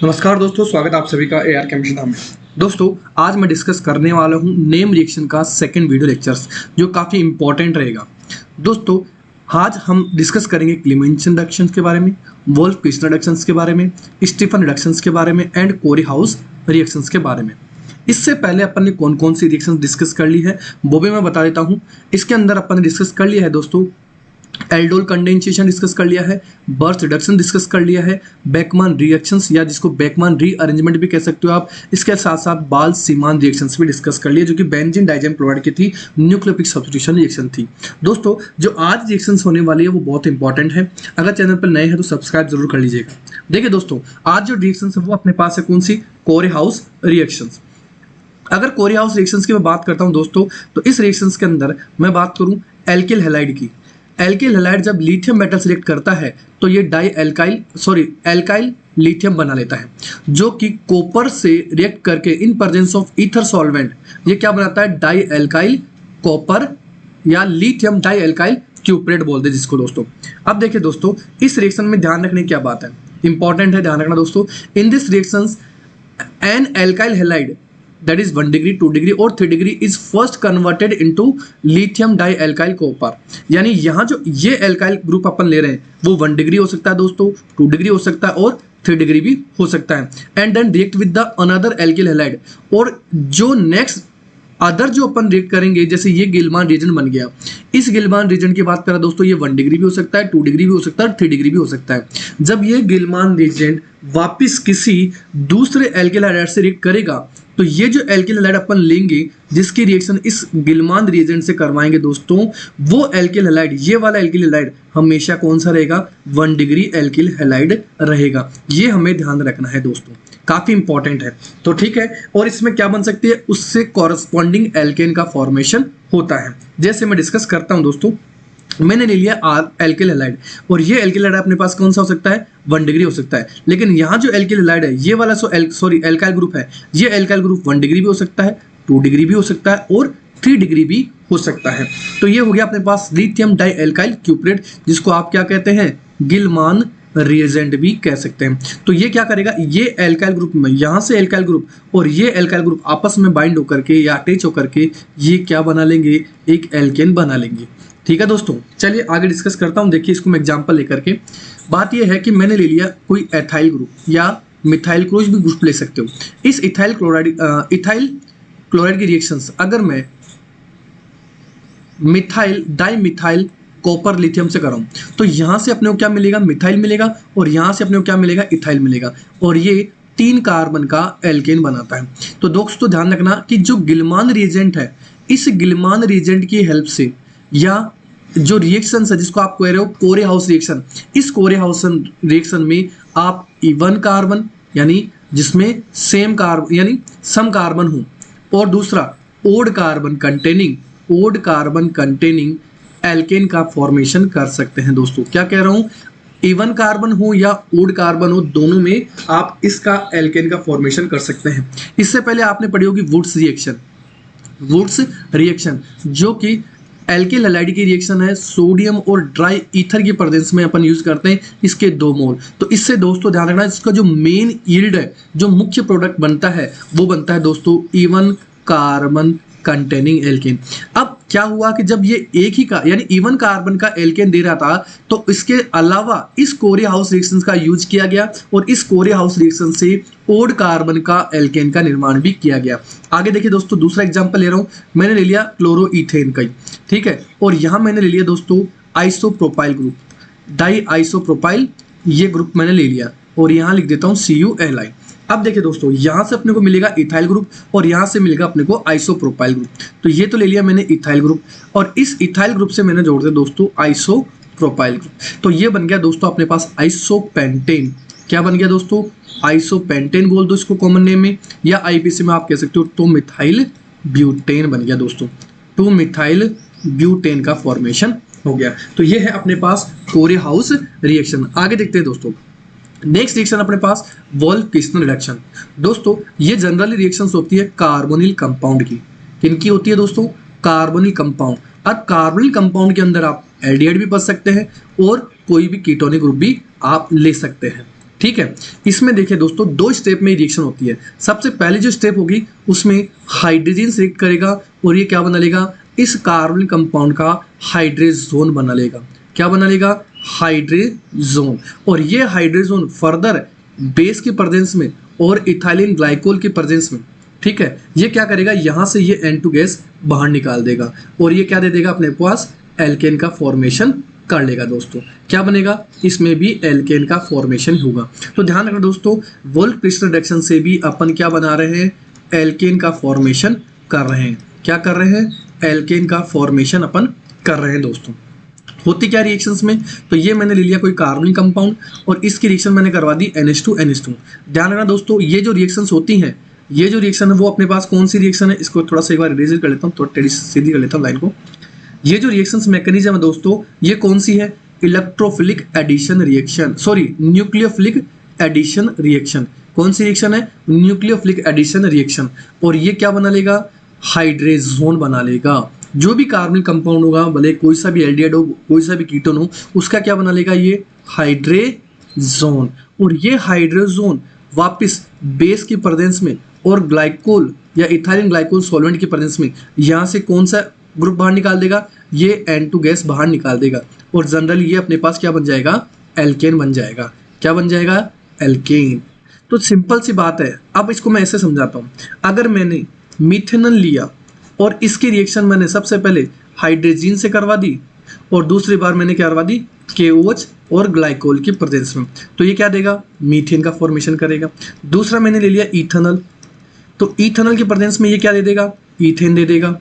नमस्कार दोस्तों, स्वागत है आप सभी का एआर केमिस्ट्री में। दोस्तों, आज मैं डिस्कस करने वाला हूं नेम रिएक्शन का सेकंड वीडियो लेक्चर्स, जो काफ़ी इंपॉर्टेंट रहेगा। दोस्तों, आज हम डिस्कस करेंगे क्लीमेंसन रिडक्शंस के बारे में, वोल्फ-किस्टनर रिडक्शंस के बारे में, स्टीफन रिडक्शंस के बारे में एंड कोरी-हाउस रिएक्शंस के बारे में। इससे पहले अपन ने कौन कौन सी रिएक्शंस डिस्कस कर ली है वो भी मैं बता देता हूँ। इसके अंदर अपन ने डिस्कस कर लिया है दोस्तों, एल्डोल कंडेंसेशन डिस्कस कर लिया है, बर्थ रिडक्शन डिस्कस कर लिया है, बेकमैन रिएक्शंस या जिसको बेकमैन रीअरेंजमेंट भी कह सकते हो आप। इसके साथ साथ बाल-सीमान रिएक्शंस भी डिस्कस कर लिए, जो कि बेंजीन डाइज़ाइम क्लोराइड की थी, न्यूक्लियोफिलिक सब्स्टिट्यूशन रिएक्शन थी। दोस्तों, जो आज रिएक्शंस होने वाली है वो बहुत इंपॉर्टेंट है। अगर चैनल पर नए हैं तो सब्सक्राइब जरूर कर लीजिएगा। देखिए दोस्तों, आज जो रिएक्शंस है वो अपने पास है कौन सी, कोरी-हाउस रिएक्शंस। अगर कोरी-हाउस रिएक्शंस की मैं बात करता हूं दोस्तों, तो इस रिएक्शंस के अंदर मैं बात करूं एल्किल हैलाइड की। एल्किल हैलाइड जब लिथियम मेटल सिलेक्ट करता है तो ये एल्काइल लिथियम बना लेता है, जो कि कॉपर से रिएक्ट करके in presence of ether solvent ये क्या बनाता है, डाई एल्काइल कॉपर या लिथियम डाई एल्काइल क्यूप्रेट बोलते हैं जिसको दोस्तों। अब देखिए दोस्तों, इस रिएक्शन में ध्यान रखने की क्या बात है, इंपॉर्टेंट है ध्यान रखना दोस्तों। In this reactions an alkyl halide that is 1 degree, 2 degree और 3 degree is first converted into lithium dialkyl copper। यानी यहाँ जो ये एल्काइल ग्रुप अपन ले रहे हैं वो 1 डिग्री हो सकता है दोस्तों, 2 डिग्री हो सकता है और 3 डिग्री भी हो सकता है। And then react with the another alkyl halide, और जो नेक्स्ट अदर जो अपन रिएक्ट करेंगे, जैसे ये गिलमान रीजन बन गया, इस गिलमान रीजन की बात करें दोस्तों, ये 1 डिग्री भी हो सकता है, 2 डिग्री भी हो सकता है, 3 डिग्री भी हो सकता है। जब ये गिलमान रीजन वापिस किसी दूसरे एल्किल हैलाइड से रिएक्ट करेगा तो ये जो एल्किल हैलाइड अपन लेंगे जिसकी रिएक्शन इस गिलमान रिएजेंट से करवाएंगे दोस्तों, वो एल्किल हैलाइड, ये वाला एल्किल हैलाइड हमेशा कौन सा रहेगा, 1 डिग्री एल्किल हैलाइड रहेगा। ये हमें ध्यान रखना है दोस्तों, काफी इंपॉर्टेंट है। तो ठीक है, और इसमें क्या बन सकती है, उससे कॉरस्पॉन्डिंग एल्केन का फॉर्मेशन होता है। जैसे मैं डिस्कस करता हूं दोस्तों, मैंने ले लिया एल्किल हैलाइड, और ये एल्किल हैलाइड अपने पास कौन सा हो सकता है, 1 डिग्री हो सकता है। लेकिन यहाँ जो एल्किल हैलाइड है, ये वाला एल्काइल ग्रुप है, ये एल्काइल ग्रुप 1 डिग्री भी हो सकता है, 2 डिग्री भी हो सकता है और 3 डिग्री भी हो सकता है। तो ये हो गया अपने पास लिथियम डाई एल्काइल क्यूप्रेट, जिसको आप क्या कहते हैं, गिलमान रिएजेंट भी कह सकते हैं। तो ये क्या करेगा, ये एल्काइल ग्रुप में, यहाँ से एल्काइल ग्रुप और ये एल्काइल ग्रुप आपस में बाइंड होकर के या अटैच होकर के ये क्या बना लेंगे, एक एल्केन बना लेंगे। ठीक है दोस्तों, चलिए आगे डिस्कस करता हूँ। देखिए इसको मैं एग्जांपल लेकर के, बात यह है कि मैंने ले लिया कोई एथाइल ग्रुप या मिथाइल क्लोराइड भी ग्रुप ले सकते हो। इस इथाइल क्लोराइड की रिएक्शंस अगर मैं डाई मिथाइल कॉपर लिथियम से कराऊं तो यहाँ से अपने को क्या मिलेगा, मिथाइल मिलेगा, और यहाँ से अपने को क्या मिलेगा, इथाइल मिलेगा, और ये 3 कार्बन का एल्केन बनाता है। तो दोस्तों ध्यान रखना कि जो गिलमान रिएजेंट है, इस गिलमान रिएजेंट की हेल्प से या जो रिएक्शन है जिसको आप कह रहे हो कोरी-हाउस रिएक्शन, इस कोरी-हाउस रिएक्शन में आप इवन कार्बन यानी जिसमें सेम कार्बन यानी सम कार्बन हो, और दूसरा ओड कार्बन कंटेनिंग एल्केन का फॉर्मेशन कर सकते हैं दोस्तों। क्या कह रहा हूं, इवन कार्बन हो या ओड कार्बन हो, दोनों में आप इसका एल्केन का फॉर्मेशन कर सकते हैं। इससे पहले आपने पढ़ी होगी वुड्स रिएक्शन, जो कि एल्किल हैलाइड की रिएक्शन है, सोडियम और ड्राई ईथर की प्रेजेंस में अपन यूज करते हैं इसके 2 मोल। तो इससे दोस्तों ध्यान रखना, इसका जो मेन यील्ड है, जो मुख्य प्रोडक्ट बनता है, वो बनता है दोस्तों इवन कार्बन कंटेनिंग एल्केन। अब क्या हुआ कि जब ये एक ही का यानी इवन कार्बन का एल्केन दे रहा था, तो इसके अलावा इस कोरी-हाउस रिएक्शन का यूज किया गया, और इस कोरी-हाउस रिएक्शन से ओड कार्बन का एल्केन का निर्माण भी किया गया। आगे देखिए दोस्तों, दूसरा एग्जांपल ले रहा हूं, मैंने ले लिया क्लोरोईथेन का, ठीक है, और यहां मैंने ले लिया दोस्तों आइसोप्रोपाइल ग्रुप, डाई आइसोप्रोपाइल, ये ग्रुप मैंने ले लिया, और यहां लिख देता हूं CuLi। अब देखिए दोस्तों, यहां से अपने को मिलेगा इथाइल ग्रुप और यहां से मिलेगा अपने को आइसोप्रोपाइल ग्रुप। तो ये तो ले लिया मैंने इथाइल ग्रुप, और इस इथाइल ग्रुप से मैंने जोड़ दिया दोस्तों आइसोप्रोपाइल ग्रुप। तो ये बन गया दोस्तों अपने पास आइसोपेंटेन। क्या बन गया दोस्तों, आइसोपेंटेन बोल दो इसको कॉमन नेम में, या IPC में आप कह सकते हो 2 मिथाइल ब्यूटेन बन गया दोस्तों, 2 मिथाइल ब्यूटेन का फॉर्मेशन हो गया। तो ये है अपने पास कोरी-हाउस रिएक्शन। आगे देखते हैं दोस्तों, नेक्स्ट रिएक्शन अपने पास वोल्फ-किस्टनर रिडक्शन। दोस्तों, ये जनरली रिएक्शंस होती है कार्बोनिल कंपाउंड की। किनकी होती है दोस्तों, कार्बोनिल कंपाउंड। अब कार्बोनिल कंपाउंड के अंदर आप एल्डिहाइड भी बच सकते हैं और कोई भी कीटोनिक ग्रुप भी आप ले सकते हैं। ठीक है। इसमें देखिए दोस्तों, 2 स्टेप में रिएक्शन होती है। सबसे पहले जो स्टेप होगी उसमें हाइड्रोजन सिलेक्ट करेगा और ये क्या बना लेगा, इस कार्बन कंपाउंड का हाइड्रेजोन बना लेगा। क्या बना लेगा, हाइड्रेजोन। और ये हाइड्रेजोन फर्दर बेस की प्रेजेंस में और इथाइलिन ग्लाइकोल की प्रेजेंस में, ठीक है, ये क्या करेगा, यहाँ से ये N2 गैस बाहर निकाल देगा और ये क्या दे देगा अपने पास, एल्केन का फॉर्मेशन कर लेगा। दोस्तों क्या बनेगा, इसमें भी एल्केन का फॉर्मेशन होगा। तो ध्यान रखना दोस्तों, वोल्ट क्रिस्टल रिडक्शन से भी अपन क्या बना रहे हैं, एल्केन का फॉर्मेशन कर रहे हैं। क्या कर रहे हैं, एल्केन का फॉर्मेशन अपन कर रहे हैं। दोस्तों होती क्या रिएक्शंस में, तो ये मैंने ले लिया कोई कार्बनिक कंपाउंड और इसकी रिएक्शन मैंने करवा दी NH2NH2। ध्यान रखना दोस्तों, ये जो रिएक्शंस होती हैं, ये जो रिएक्शन है वो अपने पास कौन सी रिएक्शन है, इसको थोड़ा सा एक बार इरेज कर लेता हूँ, थोड़ा टेढ़ी सीधी कर लेता हूँ लाइन को। ये जो रिएक्शंस मैकेनिज्म है दोस्तों, ये कौन सी है, electrophilic addition reaction, sorry nucleophilic addition reaction. कौन सी रिएक्शन है, न्यूक्लियोफिलिक एडिशन रिएक्शन। और ये क्या बना लेगा, हाइड्रेजोन बना लेगा। जो भी कार्बनिक कंपाउंड होगा, भले कोई सा भी एल्डिहाइड हो, कोई सा भी कीटोन हो, उसका क्या बना लेगा, ये हाइड्रेजोन। और ये हाइड्रोजोन वापस बेस की प्रेजेंस में और ग्लाइकोल या इथाइलिन ग्लाइकोल सॉल्वेंट की प्रेजेंस में यहाँ से कौन सा ग्रुप बाहर निकाल देगा, ये N2 गैस बाहर निकाल देगा और जनरली ये अपने पास क्या बन जाएगा, एल्केन बन जाएगा। क्या बन जाएगा, एल्केन। तो सिंपल सी बात है। अब इसको मैं ऐसे समझाता हूँ, अगर मैंने मिथेनॉल लिया और इसकी रिएक्शन मैंने सबसे पहले हाइड्रोजन से करवा दी और दूसरी बार मैंने क्या करवा दी, KOH और ग्लाइकोल की प्रेजेंस में, तो ये क्या देगा, मीथेन का फॉर्मेशन करेगा। दूसरा मैंने ले लिया इथेनॉल, तो इथेनॉल की प्रेजेंस में ये क्या दे देगा, ईथेन दे देगा।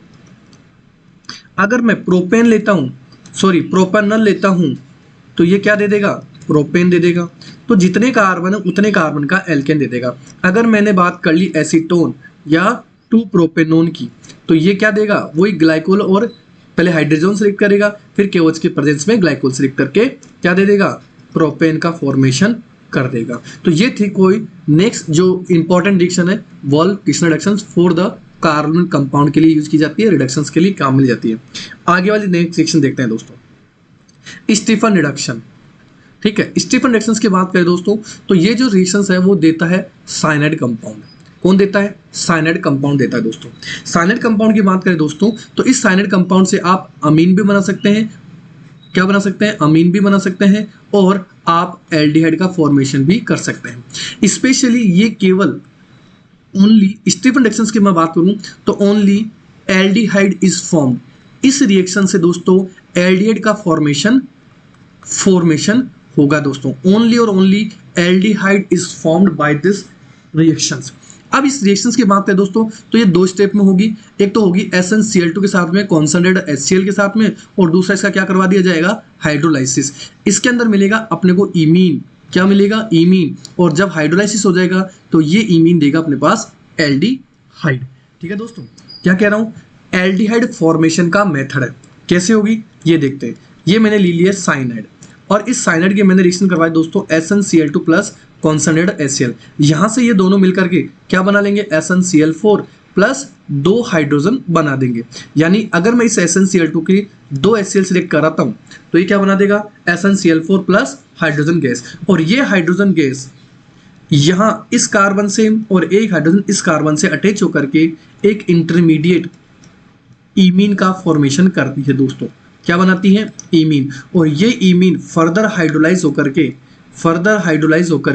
अगर मैं प्रोपेन लेता हूँ, सॉरी प्रोपेनॉल लेता हूँ, तो ये क्या दे देगा, प्रोपेन दे देगा। तो जितने कार्बन है उतने कार्बन का एल्केन दे देगा। अगर मैंने बात कर ली एसीटोन या 2 प्रोपेनोन की, तो ये क्या देगा, वही ग्लाइकोल और पहले हाइड्रोजन सेलेक्ट करेगा, फिर KOH के प्रेजेंस में ग्लाइकोल सेलेक्ट करके क्या दे देगा, प्रोपेन का फॉर्मेशन कर देगा। तो ये थी कोई नेक्स्ट जो इंपॉर्टेंट रिएक्शन है, volt crystal reduction for the carbon compound के लिए यूज की जाती है, रिडक्शंस के लिए काम में ली जाती है। आगे वाली नेक्स्ट रिएक्शन देखते हैं दोस्तों, स्टीफन रिडक्शन। ठीक है, स्टीफन रिडक्शंस की बात करें दोस्तों, तो ये जो रिएक्शंस है वो देता है साइनाइड कंपाउंड। कौन देता है, साइनाइड कंपाउंड देता है दोस्तों। साइनाइड कंपाउंड की बात करें दोस्तों, तो इस साइनाइड कंपाउंड से आप अमीन भी बना सकते हैं। क्या बना सकते हैं, अमीन भी बना सकते हैं और आप एल्डिहाइड का फॉर्मेशन भी कर सकते हैं। स्पेशली ये केवल ओनली स्टीफन रिएक्शंस की मैं बात करूं तो ओनली एल्डिहाइड इज फॉर्म्ड। इस रिएक्शन से दोस्तों एल्डिहाइड का फॉर्मेशन होगा दोस्तों। ओनली और only aldehyde is formed by this reactions. अब इस रिएक्शंस की बात करें दोस्तों, तो ये 2 स्टेप में होगी। एक तो होगी SnCl2 के साथ में, कॉन्सनट्रेटेड HCl के साथ में, और दूसरा इसका क्या करवा दिया जाएगा, हाइड्रोलाइसिस। इसके अंदर मिलेगा अपने को इमीन। क्या मिलेगा, इमीन। और जब हाइड्रोलाइसिस हो जाएगा तो ये इमीन देगा अपने पास एल्डिहाइड। ठीक है दोस्तों, क्या कह रहा हूँ, एल्डिहाइड फॉर्मेशन का मेथड है। कैसे होगी ये देखते हैं। ये मैंने ले लिया साइनाइड और इस साइनाइड के मैंने रिएक्शन करवाए दोस्तों SnCl2 प्लस कॉन्सनट्रेटेड HCl। यहाँ से ये दोनों मिलकर के क्या बना लेंगे, SnCl4 प्लस 2 हाइड्रोजन बना देंगे। यानी अगर मैं इस SnCl2 की 2 HCl सिलेक्ट कराता हूँ तो ये क्या बना देगा, SnCl4 प्लस हाइड्रोजन गैस। और ये हाइड्रोजन गैस यहाँ इस कार्बन से और एक हाइड्रोजन इस कार्बन से अटैच होकर के एक इंटरमीडिएट इमीन का फॉर्मेशन करती है दोस्तों। क्या बनाती है, इमीन। और ये इमीन फर्दर हाइड्रोलाइज होकर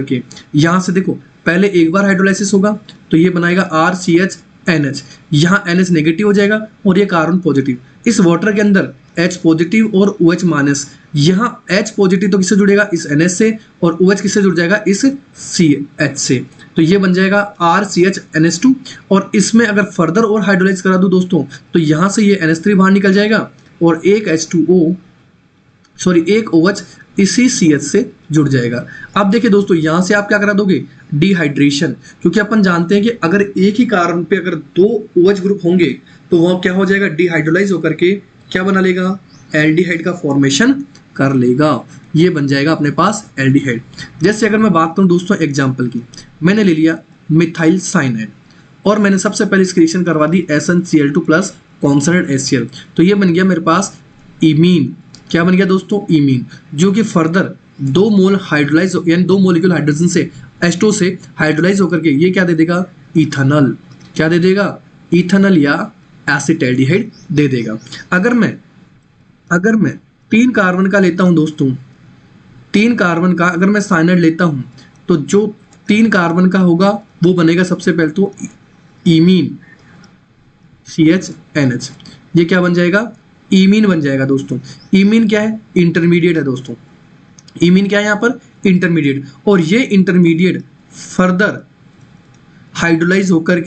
के यहाँ से देखो, पहले एक बार हाइड्रोलाइसिस होगा तो ये बनाएगा RCHNH। यहाँ NH नेगेटिव हो जाएगा और ये कार्बन पॉजिटिव। इस वाटर के अंदर H पॉजिटिव और OH माइनस। यहाँ H पॉजिटिव तो किससे जुड़ेगा, इस NH से, और OH किससे जुड़ जाएगा, इस CH से। तो ये बन जाएगा RCHNH2। और इसमें अगर फर्दर और हाइड्रोलाइज करा दूँ दोस्तों, तो यहाँ से ये NH3 बाहर निकल जाएगा और एक एक OH इसी CH से जुड़ जाएगा। अब देखिए दोस्तों, यहाँ से आप क्या करा दोगे, डिहाइड्रेशन। क्योंकि अपन जानते हैं कि अगर एक ही कार्बन पे अगर 2 OH ग्रुप होंगे तो वह क्या हो जाएगा, डिहाइड्रोलाइज होकर के क्या बना लेगा, एल्डिहाइड का फॉर्मेशन कर लेगा। ये बन जाएगा अपने पास एल्डिहाइड। जैसे अगर मैं बात करूँ दोस्तों एग्जाम्पल की, मैंने ले लिया मिथाइल साइनाइड और मैंने सबसे पहले इसकी रिएक्शन करवा दी SnCl2 प्लस कॉन्सनट्रेटेड HCl। तो ये बन गया मेरे पास इमीन। क्या बन गया दोस्तों, इमीन, जो कि फर्दर 2 मोल हाइड्रोलाइज यानी 2 मोलिक्यूल हाइड्रोजन से H2 से हाइड्रोलाइज होकर के ये क्या दे देगा, इथेनॉल। क्या दे देगा, इथेनॉल या एसिटाल्डिहाइड दे देगा। अगर मैं 3 कार्बन का लेता हूं दोस्तों, 3 कार्बन का अगर मैं साइनाइड लेता हूं तो जो 3 कार्बन का होगा वो बनेगा सबसे पहले तो इमीन, CHNH। ये क्या बन जाएगा, इमीन बन जाएगा दोस्तों। इमीन क्या है, इंटरमीडिएट है दोस्तों। इमीन क्या है यहाँ पर, इंटरमीडिएट। और ये इंटरमीडिएट फर्दर हाइड्रोलाइज होकर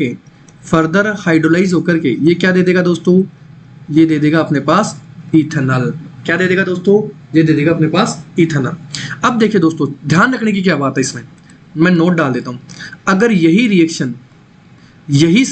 के ये क्या दे देगा दोस्तों, ये दे देगा अपने पास इथेनॉल। क्या दे देगा दोस्तों, ये दे देगा अपने पास इथेनॉल। अब देखिए दोस्तों, ध्यान रखने की क्या बात है इसमें, मैं नोट डाल देता हूँ। अगर यही रिएक्शन, यही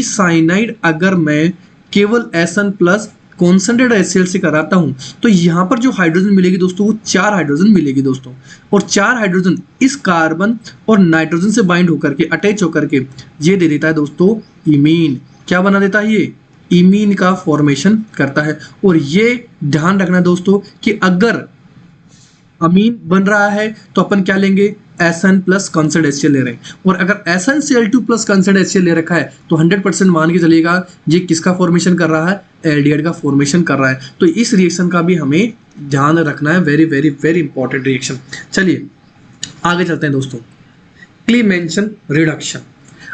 साइनाइड अगर मैं केवल Sn प्लस कॉन्सेंट्रेट HCl से कराता हूं तो यहां पर जो हाइड्रोजन मिलेगी दोस्तों वो 4 हाइड्रोजन मिलेगी दोस्तों। और 4 हाइड्रोजन इस कार्बन और नाइट्रोजन से बाइंड होकर के, अटैच होकर के ये दे देता है दोस्तों इमीन। क्या बना देता है, ये इमीन का फॉर्मेशन करता है। और ये ध्यान रखना दोस्तों कि अगर अमीन बन रहा है तो अपन क्या लेंगे, Sn प्लस कॉन्सेंट्रेट HCl ले रहे हैं। और अगर SnCl2 प्लस कॉन्सेंट्रेट HCl ले रखा है तो 100% मान के चलिएगा ये किसका फॉर्मेशन कर रहा है, एल्डिहाइड का फॉर्मेशन कर रहा है। तो इस रिएक्शन का भी हमें ध्यान रखना है, very very very important reaction. चलिए आगे चलते हैं दोस्तों। क्लीमेंशन रिडक्शन।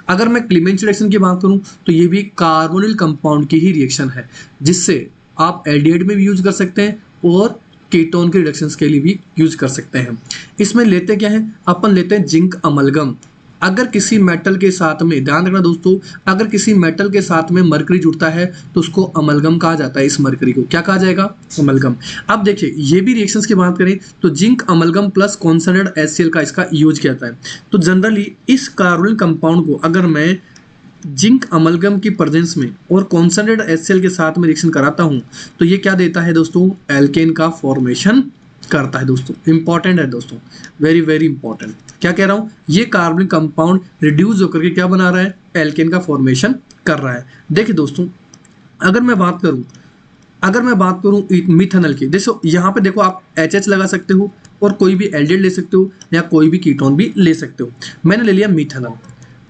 अगर मैं क्लीमेंशन रिएक्शन की बात करूं तो ये भी कार्बोनिल कंपाउंड की ही रिएक्शन है, जिससे आप एल्डिहाइड में भी यूज कर सकते हैं और कीटोन के रिडक्शंस के लिए भी यूज कर सकते हैं। इसमें लेते क्या है, अपन लेते हैं जिंक अमलगम। अगर किसी मेटल के साथ में, ध्यान रखना दोस्तों, अगर किसी मेटल के साथ में मरकरी जुड़ता है तो उसको अमलगम कहा जाता है। इस मरकरी को क्या कहा जाएगा, अमलगम। अब देखिए ये भी रिएक्शंस की बात करें तो zinc amalgam plus concentrate HCl का इसका यूज किया जाता है। तो जनरली इस कार्बोनिल कंपाउंड को अगर मैं जिंक अमलगम की प्रेजेंस में और कॉन्सेंट्रेट HCl के साथ में रिएक्शन कराता हूं तो ये क्या देता है दोस्तों, एल्केन का फॉर्मेशन करता है दोस्तों। इंपॉर्टेंट है दोस्तों, वेरी वेरी इंपॉर्टेंट। क्या कह रहा हूं, ये कार्बनिक कंपाउंड रिड्यूस होकर के क्या बना रहा है, एल्केन का फॉर्मेशन कर रहा है। देखिए दोस्तों, अगर मैं बात करूं मिथेनॉल की, देखो यहाँ पे देखो आप HH लगा सकते हो और कोई भी एल्डिहाइड ले सकते हो या कोई भी कीटोन भी ले सकते हो। मैंने ले लिया मिथेनॉल,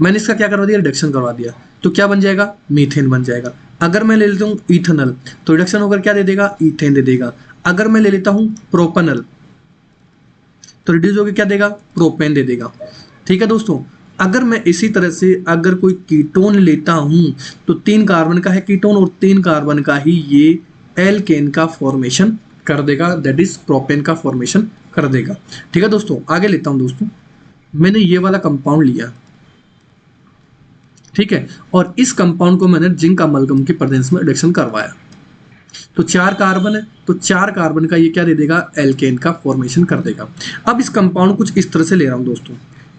मैंने इसका क्या करवा दिया, रिडक्शन करवा दिया, तो क्या बन जाएगा, मीथेन बन जाएगा। अगर मैं ले लेता हूँ इथेनॉल तो रिडक्शन होकर क्या दे देगा, ईथेन दे देगा। अगर मैं ले लेता हूँ प्रोपेनॉल तो रिड्यूस होकर क्या देगा, प्रोपेन दे देगा। ठीक है दोस्तों, अगर मैं इसी तरह से अगर कोई कीटोन लेता हूँ तो 3 कार्बन का है कीटोन और 3 कार्बन का ही ये एल्केन का फॉर्मेशन कर देगा, दैट इज प्रोपेन का फॉर्मेशन कर देगा। ठीक है दोस्तों, आगे लेता हूँ दोस्तों, मैंने ये वाला कंपाउंड लिया, ठीक है, और इस कंपाउंड को मैंने जिंक अमलगम की प्रेजेंस में रिडक्शन करवाया तो 4 कार्बन है, तो 4 कार्बन का ये क्या दे देगा, एल्केन का फॉर्मेशन कर देगा। अब इस कंपाउंड कुछ इस तरह से ले रहा हूँ दोस्तों,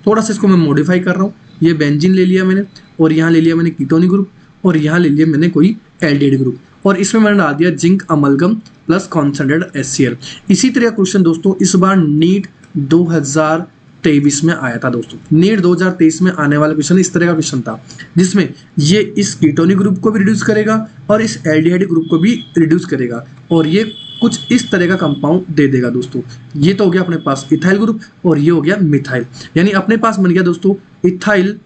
थोड़ा सा इसको मैं मॉडिफाई कर रहा हूँ। ये बेंजीन ले लिया मैंने और यहाँ ले लिया मैंने कीटोनिक ग्रुप और यहाँ ले लिया मैंने कोई एल्डिहाइड ग्रुप और इसमें मैंने डाल दिया zinc amalgam plus concentrate HCl। इसी तरह क्वेश्चन दोस्तों इस बार नीट 2023 में आया था दोस्तों। नीट 2023 में आने वाला क्वेश्चन इस तरह का क्वेश्चन था जिसमें ये इस कीटोनिक ग्रुप को भी रिड्यूस करेगा और इस एल्डिहाइड ग्रुप को भी रिड्यूस करेगा और ये कुछ इस तरह का कंपाउंड दे देगा दोस्तों। ये तो हो गया अपने पास इथाइल ग्रुप और ये हो गया मिथाइल, यानी अपने पास बन गया दोस्तों इथाइल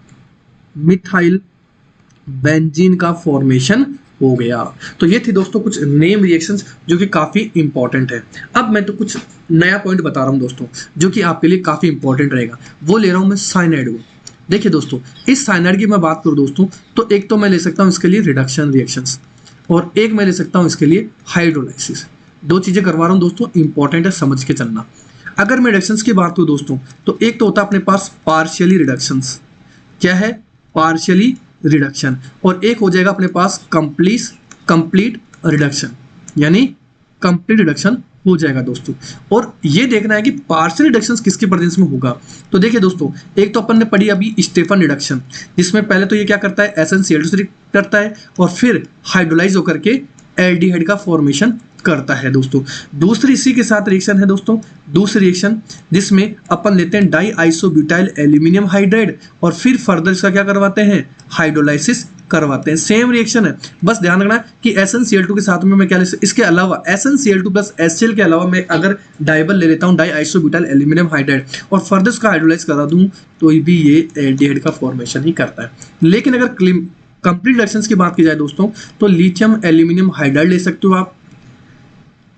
मिथाइल बेंजीन का फॉर्मेशन हो गया। तो ये थी दोस्तों कुछ नेम रिएक्शंस जो कि काफी इंपॉर्टेंट है। अब मैं तो कुछ नया पॉइंट बता रहा हूं दोस्तों जो कि आपके लिए काफी इंपॉर्टेंट रहेगा, वो ले रहा हूं मैं साइनाइड को। देखिए दोस्तों, इस साइनाइड की मैं बात करूं दोस्तों तो एक तो मैं ले सकता हूं इसके लिए रिडक्शन रिएक्शंस और एक मैं ले सकता हूं इसके लिए हाइड्रोलाइसिस। 2 चीजें करवा रहा हूं दोस्तों, इंपॉर्टेंट है, समझ के चलना। अगर मैं रिडक्शंस की बात करूं दोस्तों तो एक तो होता है अपने पास पार्शियली रिडक्शंस, क्या है, पार्शियली रिडक्शन, और एक हो जाएगा अपने पास कंप्लीट रिडक्शन, यानी कंप्लीट रिडक्शन हो जाएगा दोस्तों। और ये देखना है कि पार्शियल रिडक्शन किसके प्रेजेंस में होगा। तो देखिए दोस्तों, एक तो अपन ने पढ़ी अभी स्टेफन रिडक्शन, जिसमें पहले तो ये क्या करता है, SnCl2 से करता है और फिर हाइड्रोलाइज होकर के एल्डिहाइड का फॉर्मेशन करता है दोस्तों। दूसरी इसी के साथ रिएक्शन है दोस्तों, दूसरी रिएक्शन जिसमें अपन लेते हैं डाई आइसोब्यूटाइल एल्यूमिनियम हाइड्राइड और फिर फर्दर इसका क्या करवाते हैं, हाइड्रोलाइसिस करवाते हैं। सेम रिएक्शन है, बस ध्यान रखना कि SnCl2 के साथ में मैं क्या ले सकता हूं, इसके अलावा SnCl2 प्लस HCl के अलावा मैं अगर डाइबल ले लेता हूं, डाई आइसोब्यूटाइल एल्यूमिनियम हाइड्राइड, और फर्दर उसका हाइड्रोलाइज करा दूं तो भी ये एल्डिहाइड का फॉर्मेशन ही करता है। लेकिन अगर कंप्लीट रिएक्शंस की बात की जाए दोस्तों, तो लिथियम एल्यूमिनियम हाइड्राइड ले सकते हो आप,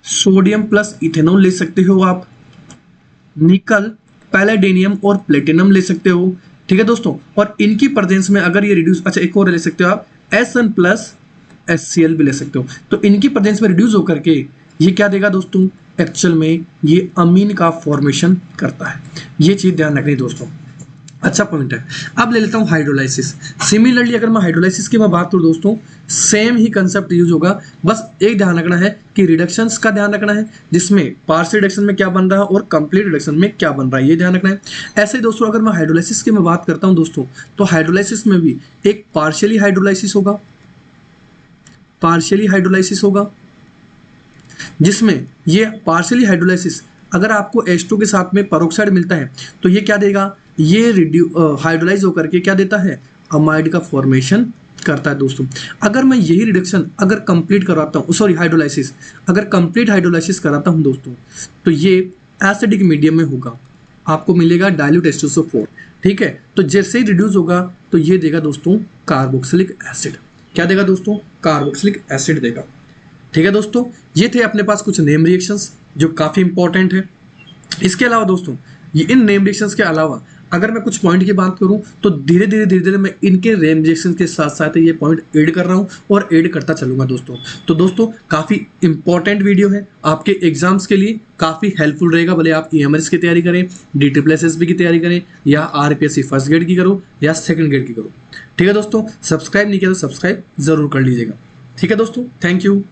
सोडियम प्लस इथेनॉल ले सकते हो आप, निकल, पैलेडियम और प्लेटिनम ले सकते हो। ठीक है दोस्तों, और इनकी प्रेजेंस में अगर ये रिड्यूस, अच्छा एक और ले सकते हो आप, Sn प्लस HCl भी ले सकते हो। तो इनकी प्रेजेंस में रिड्यूस होकर के ये क्या देगा दोस्तों, एक्चुअल में ये अमीन का फॉर्मेशन करता है। ये चीज ध्यान रखनी दोस्तों, अच्छा पॉइंट है। अब ले लेता हूं हाइड्रोलाइसिस। सिमिलरली अगर मैं हाइड्रोलाइसिस की बात करूं दोस्तों, सेम ही कंसेप्ट यूज होगा, बस एक ध्यान रखना है कि रिडक्शंस का ध्यान रखना है, जिसमें पार्शियल रिडक्शन में क्या बन रहा है और कंप्लीट रिडक्शन में क्या बन रहा है, ये ध्यान रखना है। ऐसे ही दोस्तों अगर मैं हाइड्रोलाइसिस की मैं बात करता हूं दोस्तों, तो हाइड्रोलाइसिस में भी एक पार्शियली हाइड्रोलाइसिस होगा, पार्शियली हाइड्रोलाइसिस होगा, जिसमें ये पार्शियली हाइड्रोलाइसिस अगर आपको H2 के साथ में पेरोक्साइड मिलता है तो ये क्या देगा, ये हाइड्रोलाइज होकर के क्या देता है, अमाइड का फॉर्मेशन करता है दोस्तों। अगर मैं यही रिडक्शन अगर कंप्लीट करवाता हूँ, सॉरी हाइड्रोलाइसिस, अगर कंप्लीट हाइड्रोलाइसिस कराता हूँ दोस्तों, तो ये एसिडिक मीडियम में होगा, आपको मिलेगा डाइल्यूट H2SO4। ठीक है, तो जैसे ही रिड्यूस होगा तो ये देगा दोस्तों कार्बोक्सिलिक एसिड। क्या देगा दोस्तों, कार्बोक्सिलिक एसिड देगा। ठीक है दोस्तों, ये थे अपने पास कुछ नेम रिएक्शंस जो काफी इंपॉर्टेंट है। इसके अलावा दोस्तों, ये इन नेम रिएक्शंस के अलावा अगर मैं कुछ पॉइंट की बात करूं तो धीरे धीरे मैं इनके नेम रिएक्शंस के साथ साथ ये पॉइंट ऐड कर रहा हूं और ऐड करता चलूंगा दोस्तों। तो दोस्तों काफी इंपॉर्टेंट वीडियो है, आपके एग्जाम्स के लिए काफी हेल्पफुल रहेगा, भले आप EMRS की तैयारी करें, DSSB की तैयारी करें, या RPSC फर्स्ट ग्रेड की करो या सेकंड ग्रेड की करो। ठीक है दोस्तों, सब्सक्राइब नहीं किया तो सब्सक्राइब जरूर कर लीजिएगा। ठीक है दोस्तों, थैंक यू।